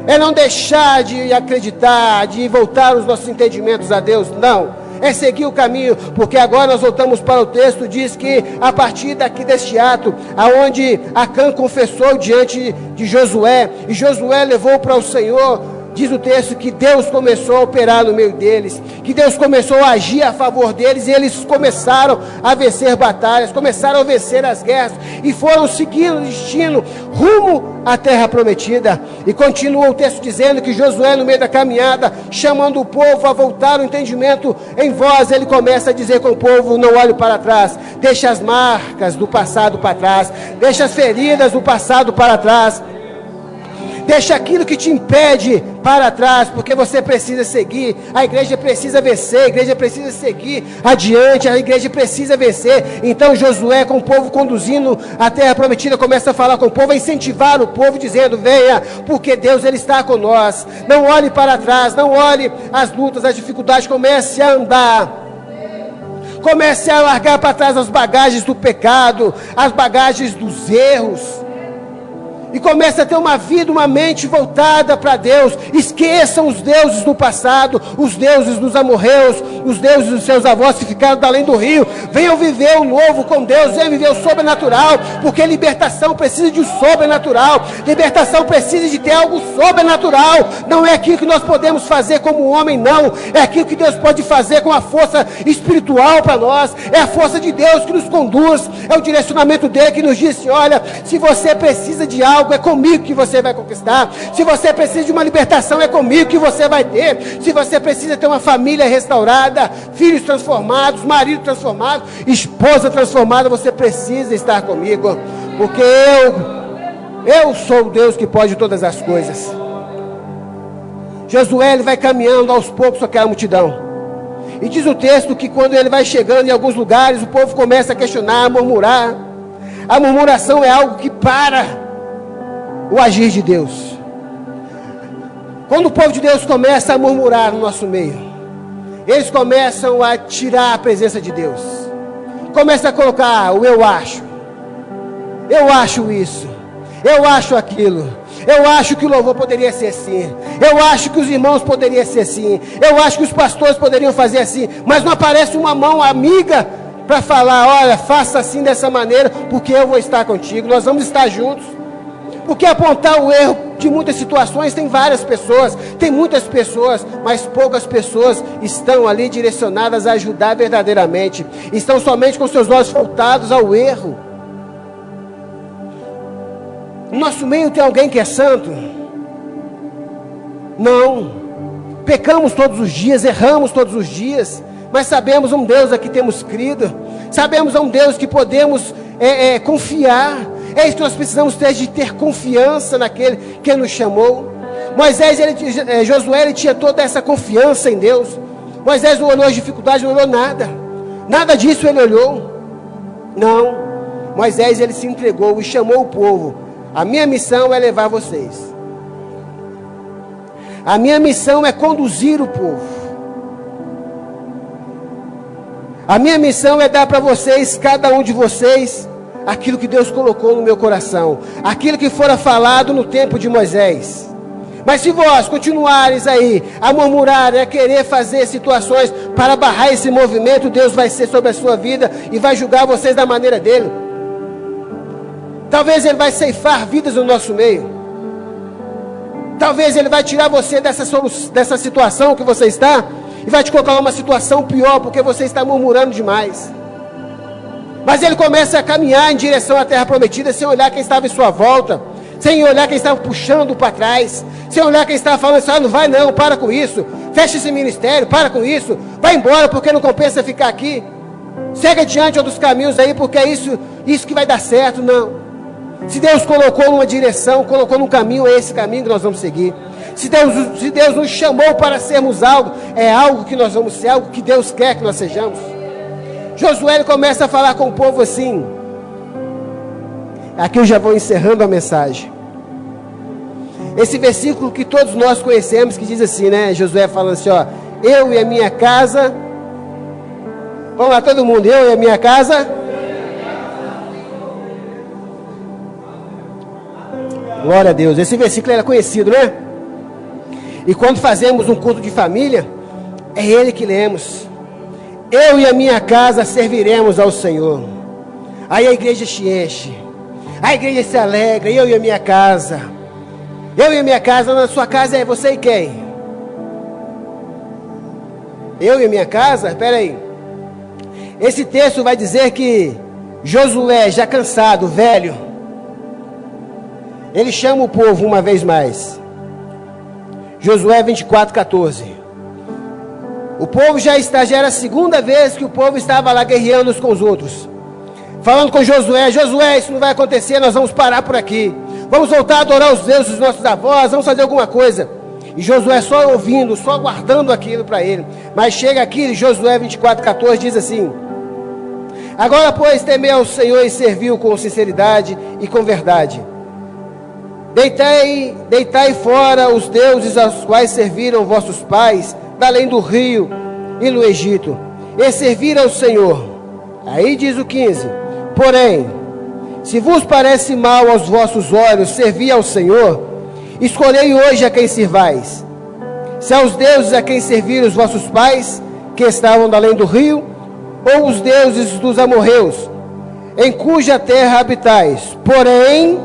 É não deixar de acreditar, de voltar os nossos entendimentos a Deus. Não. É seguir o caminho, porque agora nós voltamos para o texto, diz que a partir daqui deste ato, aonde Acã confessou diante de Josué, e Josué levou para o Senhor Diz o texto que Deus começou a operar no meio deles, que Deus começou a agir a favor deles, e eles começaram a vencer batalhas, começaram a vencer as guerras, e foram seguindo o destino, rumo à terra prometida. E continua o texto dizendo que Josué, no meio da caminhada, chamando o povo a voltar o entendimento em voz, ele começa a dizer com o povo: não olhe para trás, deixa as marcas do passado para trás, deixa as feridas do passado para trás, deixa aquilo que te impede para trás, porque você precisa seguir. A igreja precisa vencer, a igreja precisa seguir adiante, a igreja precisa vencer. Então Josué, com o povo conduzindo a terra prometida, começa a falar com o povo, a incentivar o povo, dizendo: venha, porque Deus, Ele está com nós. Não olhe para trás, não olhe as lutas, as dificuldades, comece a andar. Comece a largar para trás as bagagens do pecado, as bagagens dos erros, e comece a ter uma vida, uma mente voltada para Deus. Esqueçam os deuses do passado, os deuses dos amorreus, os deuses dos seus avós que ficaram da além do rio. Venham viver o novo com Deus, venham viver o sobrenatural, porque libertação precisa de um sobrenatural, libertação precisa de ter algo sobrenatural. Não é aquilo que nós podemos fazer como homem, não, é aquilo que Deus pode fazer com a força espiritual para nós, é a força de Deus que nos conduz, é o direcionamento dele que nos diz: olha, se você precisa de algo, é comigo que você vai conquistar. Se você precisa de uma libertação, é comigo que você vai ter. Se você precisa ter uma família restaurada, filhos transformados, marido transformado, esposa transformada, você precisa estar comigo, porque eu sou o Deus que pode todas as coisas. Josué, ele vai caminhando aos poucos com aquela multidão, e diz o texto que quando ele vai chegando em alguns lugares, o povo começa a questionar, a murmurar. A murmuração é algo que para o agir de Deus. Quando o povo de Deus começa a murmurar no nosso meio, eles começam a tirar a presença de Deus, começam a colocar o eu acho isso, eu acho aquilo, eu acho que o louvor poderia ser assim, eu acho que os irmãos poderiam ser assim, eu acho que os pastores poderiam fazer assim, mas não aparece uma mão amiga para falar: olha, faça assim, dessa maneira, porque eu vou estar contigo, nós vamos estar juntos. Porque apontar o erro de muitas situações, tem várias pessoas, tem muitas pessoas, mas poucas pessoas estão ali direcionadas a ajudar verdadeiramente, estão somente com seus olhos voltados ao erro. No nosso meio tem alguém que é santo? Não. Pecamos todos os dias, erramos todos os dias, mas sabemos um Deus a que temos crido, sabemos um Deus que podemos confiar. É isso que nós precisamos ter, de ter confiança naquele que nos chamou. Josué, ele tinha toda essa confiança em Deus. Moisés não olhou as dificuldades, não olhou nada. Nada disso ele olhou. Não. Moisés, ele se entregou e chamou o povo. A minha missão é levar vocês. A minha missão é conduzir o povo. A minha missão é dar para vocês, cada um de vocês, aquilo que Deus colocou no meu coração, aquilo que fora falado no tempo de Moisés. Mas se vós continuares aí a murmurar, a querer fazer situações para barrar esse movimento, Deus vai ser sobre a sua vida e vai julgar vocês da maneira dele. Talvez Ele vai ceifar vidas no nosso meio. Talvez Ele vai tirar você dessa situação que você está e vai te colocar numa situação pior, porque você está murmurando demais. Mas ele começa a caminhar em direção à terra prometida, sem olhar quem estava em sua volta, sem olhar quem estava puxando para trás, sem olhar quem estava falando assim: não vai não, para com isso, fecha esse ministério, para com isso, vai embora, porque não compensa ficar aqui, segue adiante outros caminhos aí, porque é isso que vai dar certo. Não. Se Deus colocou numa direção, colocou num caminho, é esse caminho que nós vamos seguir. Se Deus nos chamou para sermos algo, é algo que nós vamos ser, algo que Deus quer que nós sejamos. Josué começa a falar com o povo assim. Aqui eu já vou encerrando a mensagem. Esse versículo que todos nós conhecemos, que diz assim, né? Josué falando assim, ó: eu e a minha casa. Vamos lá, todo mundo. Eu e a minha casa. Glória a Deus. Esse versículo era conhecido, né? E quando fazemos um culto de família, é ele que lemos. Eu e a minha casa serviremos ao Senhor. Aí a igreja se enche, a igreja se alegra. Eu e a minha casa. Eu e a minha casa, na sua casa é você e quem? Eu e a minha casa? Espera aí. Esse texto vai dizer que Josué, já cansado, velho, ele chama o povo uma vez mais. Josué 24:14. O povo já era a segunda vez que o povo estava lá guerreando uns com os outros. Falando com Josué: Josué, isso não vai acontecer, nós vamos parar por aqui. Vamos voltar a adorar os deuses dos nossos avós, vamos fazer alguma coisa. E Josué só ouvindo, só guardando aquilo para ele. Mas chega aqui, Josué 24:14 diz assim: agora, pois, temei ao Senhor e serviu com sinceridade e com verdade. Deitai fora os deuses aos quais serviram vossos pais, da além do rio e no Egito, e servir ao Senhor. Aí diz o 15: porém, se vos parece mal aos vossos olhos servir ao Senhor, escolhei hoje a quem sirvais. Se aos deuses a quem serviram os vossos pais, que estavam da além do rio, ou os deuses dos amorreus, em cuja terra habitais. Porém,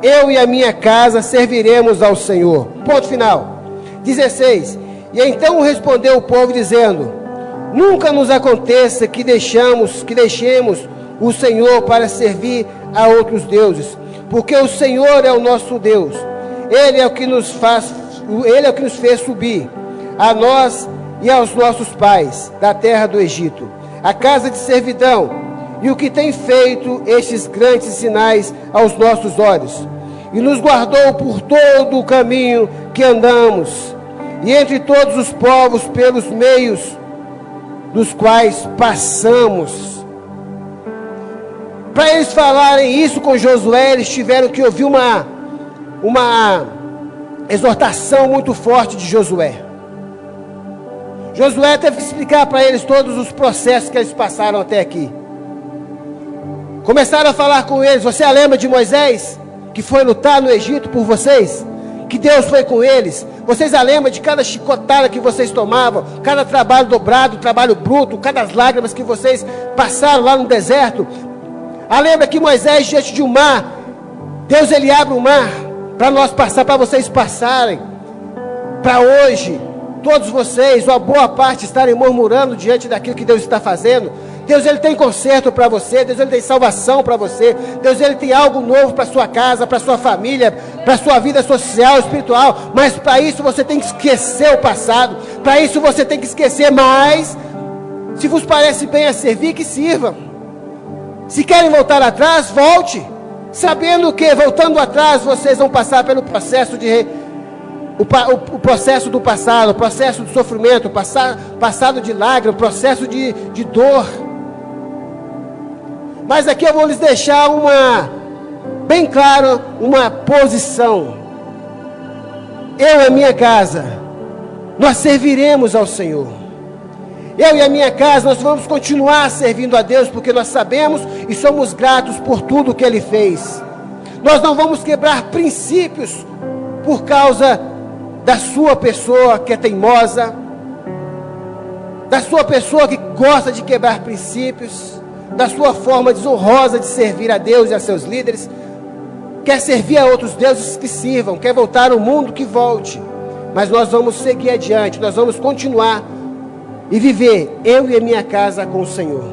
eu e a minha casa serviremos ao Senhor. Ponto final. 16. E então respondeu o povo dizendo: nunca nos aconteça que deixemos o Senhor para servir a outros deuses, porque o Senhor é o nosso Deus. Ele é o que nos fez subir, a nós e aos nossos pais, da terra do Egito, a casa de servidão, e o que tem feito estes grandes sinais aos nossos olhos, e nos guardou por todo o caminho que andamos, e entre todos os povos pelos meios dos quais passamos. Para eles falarem isso com Josué, eles tiveram que ouvir uma exortação muito forte de Josué. Josué teve que explicar para eles todos os processos que eles passaram até aqui. Começaram a falar com eles: você lembra de Moisés, que foi lutar no Egito por vocês? Que Deus foi com eles? Vocês lembram de cada chicotada que vocês tomavam, cada trabalho dobrado, trabalho bruto, cada lágrimas que vocês passaram lá no deserto? Lembra que Moisés, diante de um mar, Deus ele abre o mar para nós passar, para vocês passarem. Para hoje, todos vocês, ou a boa parte, estarem murmurando diante daquilo que Deus está fazendo. Deus ele tem conserto para você, Deus ele tem salvação para você, Deus ele tem algo novo para sua casa, para sua família, para sua vida social, espiritual. Mas para isso você tem que esquecer o passado, para isso você tem que esquecer. Mas se vos parece bem a servir, que sirva. Se querem voltar atrás, volte, sabendo que voltando atrás vocês vão passar pelo processo o processo do passado, o processo do sofrimento, passado de lágrimas, o processo de dor. Mas aqui eu vou lhes deixar bem claro, uma posição. Eu e a minha casa, nós serviremos ao Senhor. Eu e a minha casa, nós vamos continuar servindo a Deus, porque nós sabemos e somos gratos por tudo que Ele fez. Nós não vamos quebrar princípios por causa da sua pessoa que é teimosa, da sua pessoa que gosta de quebrar princípios, da sua forma desonrosa de servir a Deus e a seus líderes. Quer servir a outros deuses, que sirvam. Quer voltar ao mundo, que volte. Mas nós vamos seguir adiante, nós vamos continuar e viver, eu e a minha casa, com o Senhor.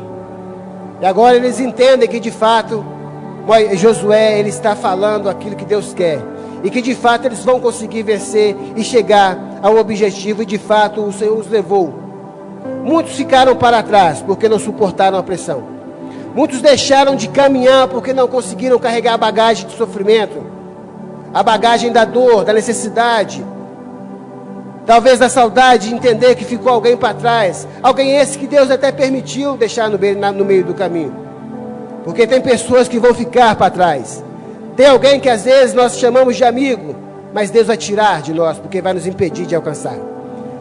E agora eles entendem que de fato Josué ele está falando aquilo que Deus quer, e que de fato eles vão conseguir vencer e chegar ao objetivo. E de fato o Senhor os levou. Muitos ficaram para trás porque não suportaram a pressão. Muitos deixaram de caminhar porque não conseguiram carregar a bagagem de sofrimento, a bagagem da dor, da necessidade, talvez da saudade de entender que ficou alguém para trás. Alguém esse que Deus até permitiu deixar no meio do caminho. Porque tem pessoas que vão ficar para trás. Tem alguém que às vezes nós chamamos de amigo, mas Deus vai tirar de nós, porque vai nos impedir de alcançar.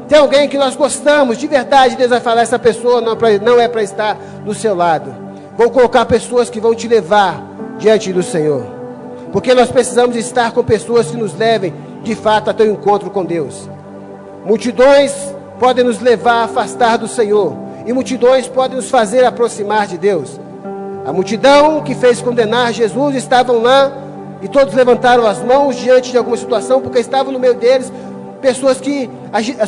Tem alguém que nós gostamos, de verdade Deus vai falar: essa pessoa não é para estar do seu lado. Vou colocar pessoas que vão te levar diante do Senhor. Porque nós precisamos estar com pessoas que nos levem de fato até o encontro com Deus. Multidões podem nos levar a afastar do Senhor, e multidões podem nos fazer aproximar de Deus. A multidão que fez condenar Jesus estavam lá E todos levantaram as mãos diante de alguma situação, porque estavam no meio deles pessoas que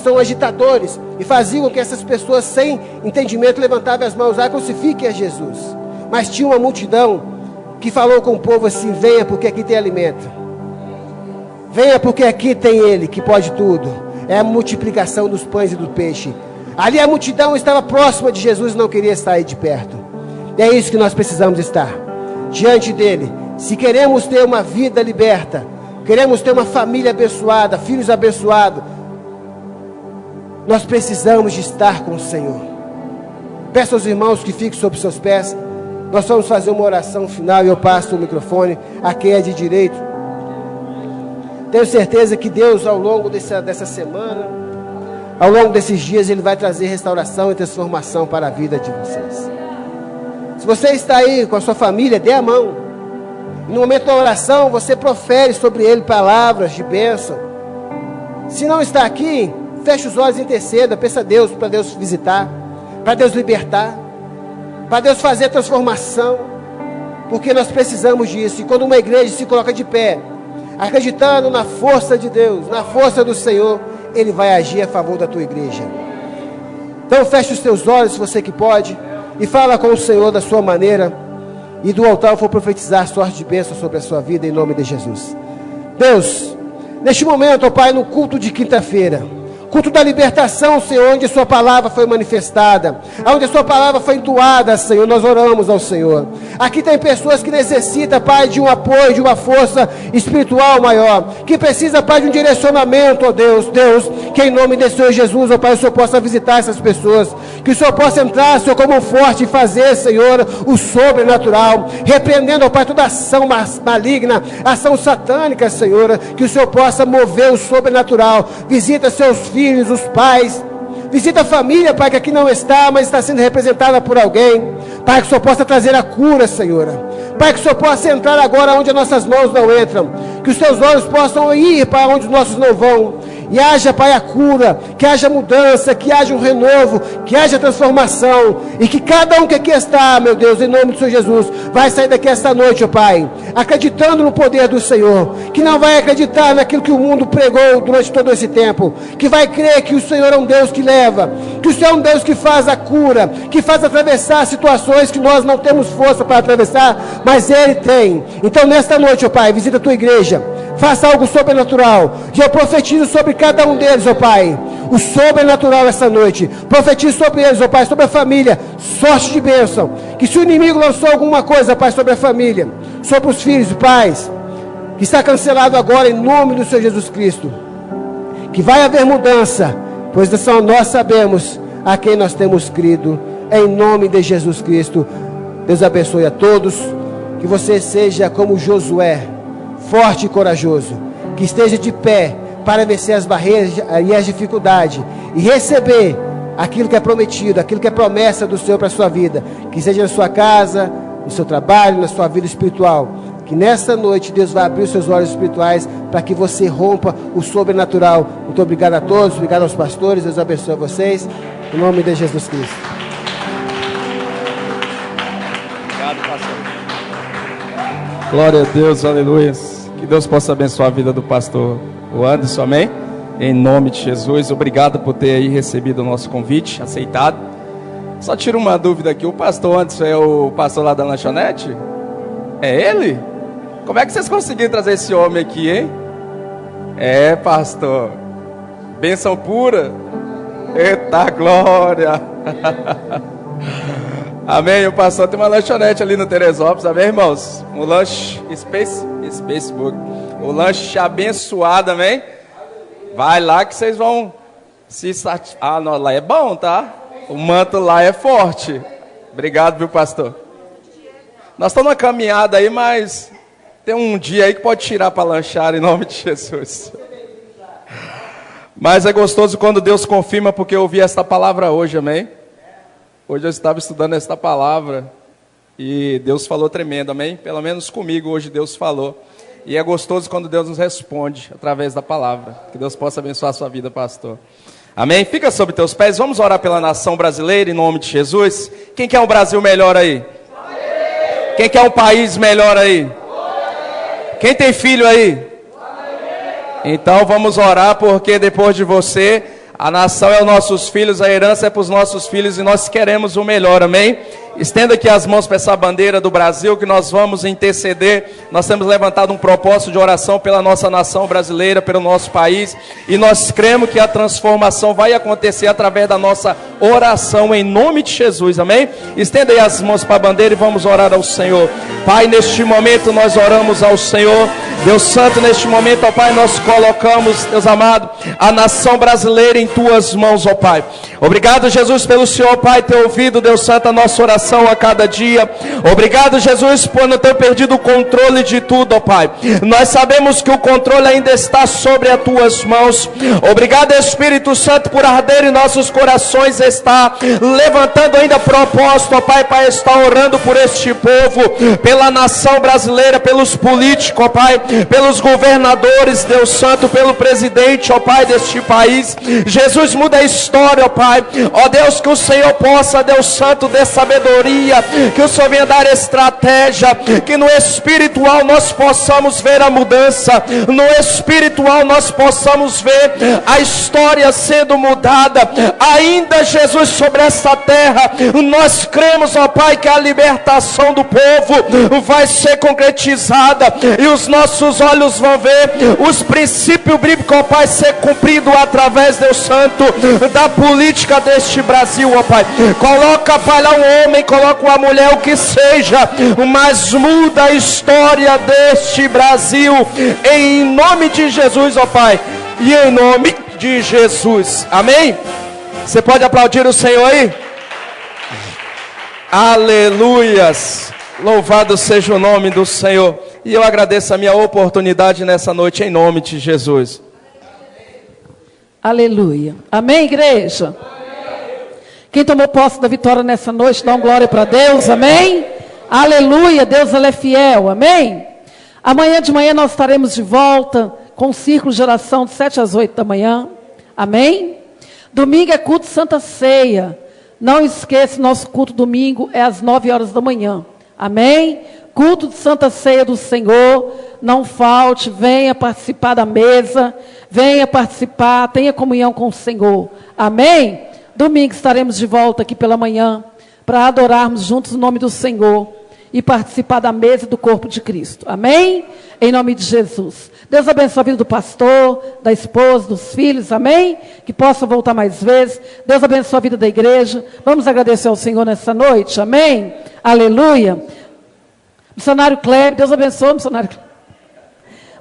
são agitadores e faziam com que essas pessoas sem entendimento levantavam as mãos: crucifiquem a Jesus. Mas tinha uma multidão que falou com o povo assim: venha porque aqui tem alimento, venha porque aqui tem Ele que pode tudo. É a multiplicação dos pães e do peixe. Ali a multidão estava próxima de Jesus e não queria sair de perto. E é isso que nós precisamos estar diante dele. Se queremos ter uma vida liberta, queremos ter uma família abençoada, filhos abençoados, nós precisamos de estar com o Senhor. Peço aos irmãos que fiquem sobre seus pés. Nós vamos fazer uma oração final e eu passo o microfone a quem é de direito. Tenho certeza que Deus, ao longo dessa semana, ao longo desses dias, Ele vai trazer restauração e transformação para a vida de vocês. Se você está aí com a sua família, dê a mão. No momento da oração, você profere sobre ele palavras de bênção. Se não está aqui, feche os olhos e interceda. Peça a Deus para Deus visitar, para Deus libertar, para Deus fazer transformação, porque nós precisamos disso. E quando uma igreja se coloca de pé, acreditando na força de Deus, na força do Senhor, Ele vai agir a favor da tua igreja. Então feche os teus olhos, se você que pode, e fala com o Senhor da sua maneira. E do altar eu vou profetizar sorte de bênção sobre a sua vida, em nome de Jesus. Deus, neste momento, ó Pai, no culto de quinta-feira, culto da libertação, Senhor, onde a sua palavra foi manifestada, onde a sua palavra foi entoada, Senhor, nós oramos ao Senhor. Aqui tem pessoas que necessitam, Pai, de um apoio, de uma força espiritual maior, que precisa, Pai, de um direcionamento, ó Deus, que em nome de Senhor Jesus, ó Pai, o Senhor possa visitar essas pessoas, que o Senhor possa entrar, Senhor, como forte e fazer, Senhor, o sobrenatural, repreendendo, ó Pai, toda ação maligna, ação satânica, Senhor, que o Senhor possa mover o sobrenatural. Visita seus filhos, os pais, visita a família, Pai, que aqui não está, mas está sendo representada por alguém. Pai, que o Senhor possa trazer a cura, Senhor. Pai, que o Senhor possa entrar agora onde as nossas mãos não entram, que os teus olhos possam ir para onde os nossos não vão, e haja, Pai, a cura, que haja mudança, que haja um renovo, que haja transformação, e que cada um que aqui está, meu Deus, em nome do Senhor Jesus, vai sair daqui esta noite, ó Pai, acreditando no poder do Senhor, que não vai acreditar naquilo que o mundo pregou durante todo esse tempo, que vai crer que o Senhor é um Deus que leva, que o Senhor é um Deus que faz a cura, que faz atravessar situações que nós não temos força para atravessar, mas Ele tem. Então nesta noite, ó Pai, visita a tua igreja, faça algo sobrenatural, e eu profetizo sobre cada um deles, ó Pai, o sobrenatural essa noite. Profetizo sobre eles, ó Pai, sobre a família, sorte de bênção. Que se o inimigo lançou alguma coisa, Pai, sobre a família, sobre os filhos e pais, que está cancelado agora em nome do Senhor Jesus Cristo. Que vai haver mudança, pois nós sabemos a quem nós temos crido, em nome de Jesus Cristo. Deus abençoe a todos. Que você seja como Josué, forte e corajoso, que esteja de pé para vencer as barreiras e as dificuldades e receber aquilo que é prometido, aquilo que é promessa do Senhor para a sua vida, que seja na sua casa, no seu trabalho, na sua vida espiritual. Que nesta noite Deus vai abrir os seus olhos espirituais para que você rompa o sobrenatural. Muito obrigado a todos, obrigado aos pastores, Deus abençoe vocês, em nome de Jesus Cristo. Obrigado, pastor. Glória a Deus, aleluia. Que Deus possa abençoar a vida do pastor Anderson, amém? Em nome de Jesus, obrigado por ter aí recebido o nosso convite, aceitado. Só tiro uma dúvida aqui, o pastor Anderson é o pastor lá da lanchonete? É ele? Como é que vocês conseguiram trazer esse homem aqui, hein? É, pastor, bênção pura. Eita glória. Amém, o pastor tem uma lanchonete ali no Teresópolis, amém, irmãos? Um lanche Facebook, o lanche abençoado, amém? Vai lá que vocês vão se satisfazer. Ah, não, lá é bom, tá? O manto lá é forte. Obrigado, viu, pastor? Nós estamos na caminhada aí, mas tem um dia aí que pode tirar para lanchar em nome de Jesus. Mas é gostoso quando Deus confirma, porque eu ouvi esta palavra hoje, amém? Hoje eu estava estudando esta palavra e Deus falou tremendo, amém? Pelo menos comigo hoje Deus falou. E é gostoso quando Deus nos responde através da palavra. Que Deus possa abençoar a sua vida, pastor. Amém? Fica sobre teus pés, vamos orar pela nação brasileira em nome de Jesus. Quem quer um Brasil melhor aí? Quem quer um país melhor aí? Quem tem filho aí? Então vamos orar, porque depois de você, a nação é os nossos filhos, a herança é para os nossos filhos e nós queremos o melhor, amém? Estenda aqui as mãos para essa bandeira do Brasil que nós vamos interceder. Nós temos levantado um propósito de oração pela nossa nação brasileira, pelo nosso país. E nós cremos que a transformação vai acontecer através da nossa oração em nome de Jesus, amém? Estenda aí as mãos para a bandeira e vamos orar ao Senhor. Pai, neste momento nós oramos ao Senhor. Deus Santo, neste momento, ó Pai, nós colocamos, Deus amado, a nação brasileira em Tuas mãos, ó Pai. Obrigado, Jesus, pelo Senhor, Pai, ter ouvido, Deus Santo, a nossa oração a cada dia. Obrigado, Jesus, por não ter perdido o controle de tudo, ó Pai. Nós sabemos que o controle ainda está sobre as Tuas mãos. Obrigado, Espírito Santo, por arder em nossos corações, está levantando ainda propósito, ó Pai, para estar orando por este povo, pela nação brasileira, pelos políticos, ó Pai, pelos governadores, Deus Santo, pelo presidente, ó Pai, deste país. Jesus, muda a história, ó Pai. Ó Deus, que o Senhor possa, Deus Santo, dê sabedoria, que o Senhor venha dar estratégia, que no espiritual nós possamos ver a mudança, no espiritual nós possamos ver a história sendo mudada. Ainda, Jesus, sobre essa terra, nós cremos, ó Pai, que a libertação do povo vai ser concretizada, e os nossos olhos vão ver os princípios bíblicos, ó Pai, ser cumprido através, Deus Santo, da política deste Brasil, ó Pai. Coloca, Pai, lá um homem, coloca uma mulher, o que seja, mas muda a história deste Brasil, em nome de Jesus, ó Pai, e em nome de Jesus, amém? Você pode aplaudir o Senhor aí? Aleluias, louvado seja o nome do Senhor, e eu agradeço a minha oportunidade nessa noite, em nome de Jesus. Aleluia, amém, igreja? Quem tomou posse da vitória nessa noite, dá uma glória para Deus, amém? Aleluia, Deus ele é fiel, amém? Amanhã de manhã nós estaremos de volta com o círculo de oração de 7 às 8 da manhã, amém? Domingo é culto de Santa Ceia, não esqueça, nosso culto domingo é às 9 horas da manhã, amém? Culto de Santa Ceia do Senhor, não falte, venha participar da mesa, venha participar, tenha comunhão com o Senhor, amém? Domingo estaremos de volta aqui pela manhã para adorarmos juntos o nome do Senhor e participar da mesa do corpo de Cristo. Amém? Em nome de Jesus. Deus abençoe a vida do pastor, da esposa, dos filhos. Amém? Que possa voltar mais vezes. Deus abençoe a vida da igreja. Vamos agradecer ao Senhor nessa noite. Amém? Aleluia. Missionário Cléber, Deus abençoe, missionário Cléber.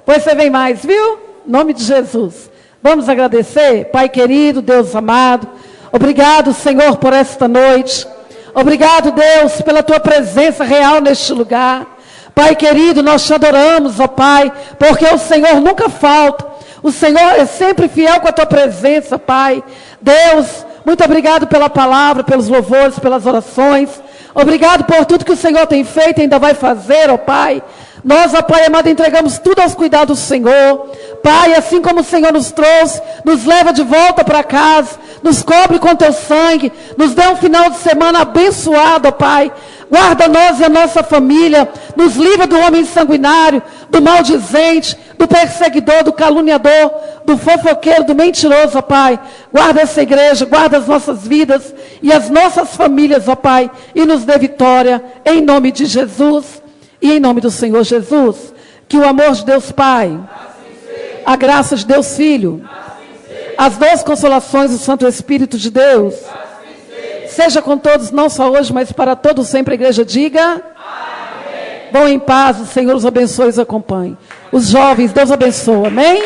Pois você vem mais, viu? Em nome de Jesus. Vamos agradecer, Pai querido, Deus amado. Obrigado, Senhor, por esta noite. Obrigado, Deus, pela Tua presença real neste lugar. Pai querido, nós Te adoramos, ó Pai, porque o Senhor nunca falta. O Senhor é sempre fiel com a Tua presença, Pai. Deus, muito obrigado pela palavra, pelos louvores, pelas orações. Obrigado por tudo que o Senhor tem feito e ainda vai fazer, ó Pai. Nós, ó Pai amado, entregamos tudo aos cuidados do Senhor. Pai, assim como o Senhor nos trouxe, nos leva de volta para casa, nos cobre com Teu sangue, nos dê um final de semana abençoado, ó Pai. Guarda nós e a nossa família, nos livra do homem sanguinário, do maldizente, do perseguidor, do caluniador, do fofoqueiro, do mentiroso, ó Pai. Guarda essa igreja, guarda as nossas vidas e as nossas famílias, ó Pai, e nos dê vitória, em nome de Jesus. E em nome do Senhor Jesus, que o amor de Deus Pai, a graça de Deus Filho, as doces consolações do Santo Espírito de Deus, seja com todos, não só hoje, mas para todos sempre. A igreja diga: amém. Vão em paz, o Senhor os abençoe e os acompanhe. Os jovens, Deus abençoe, amém?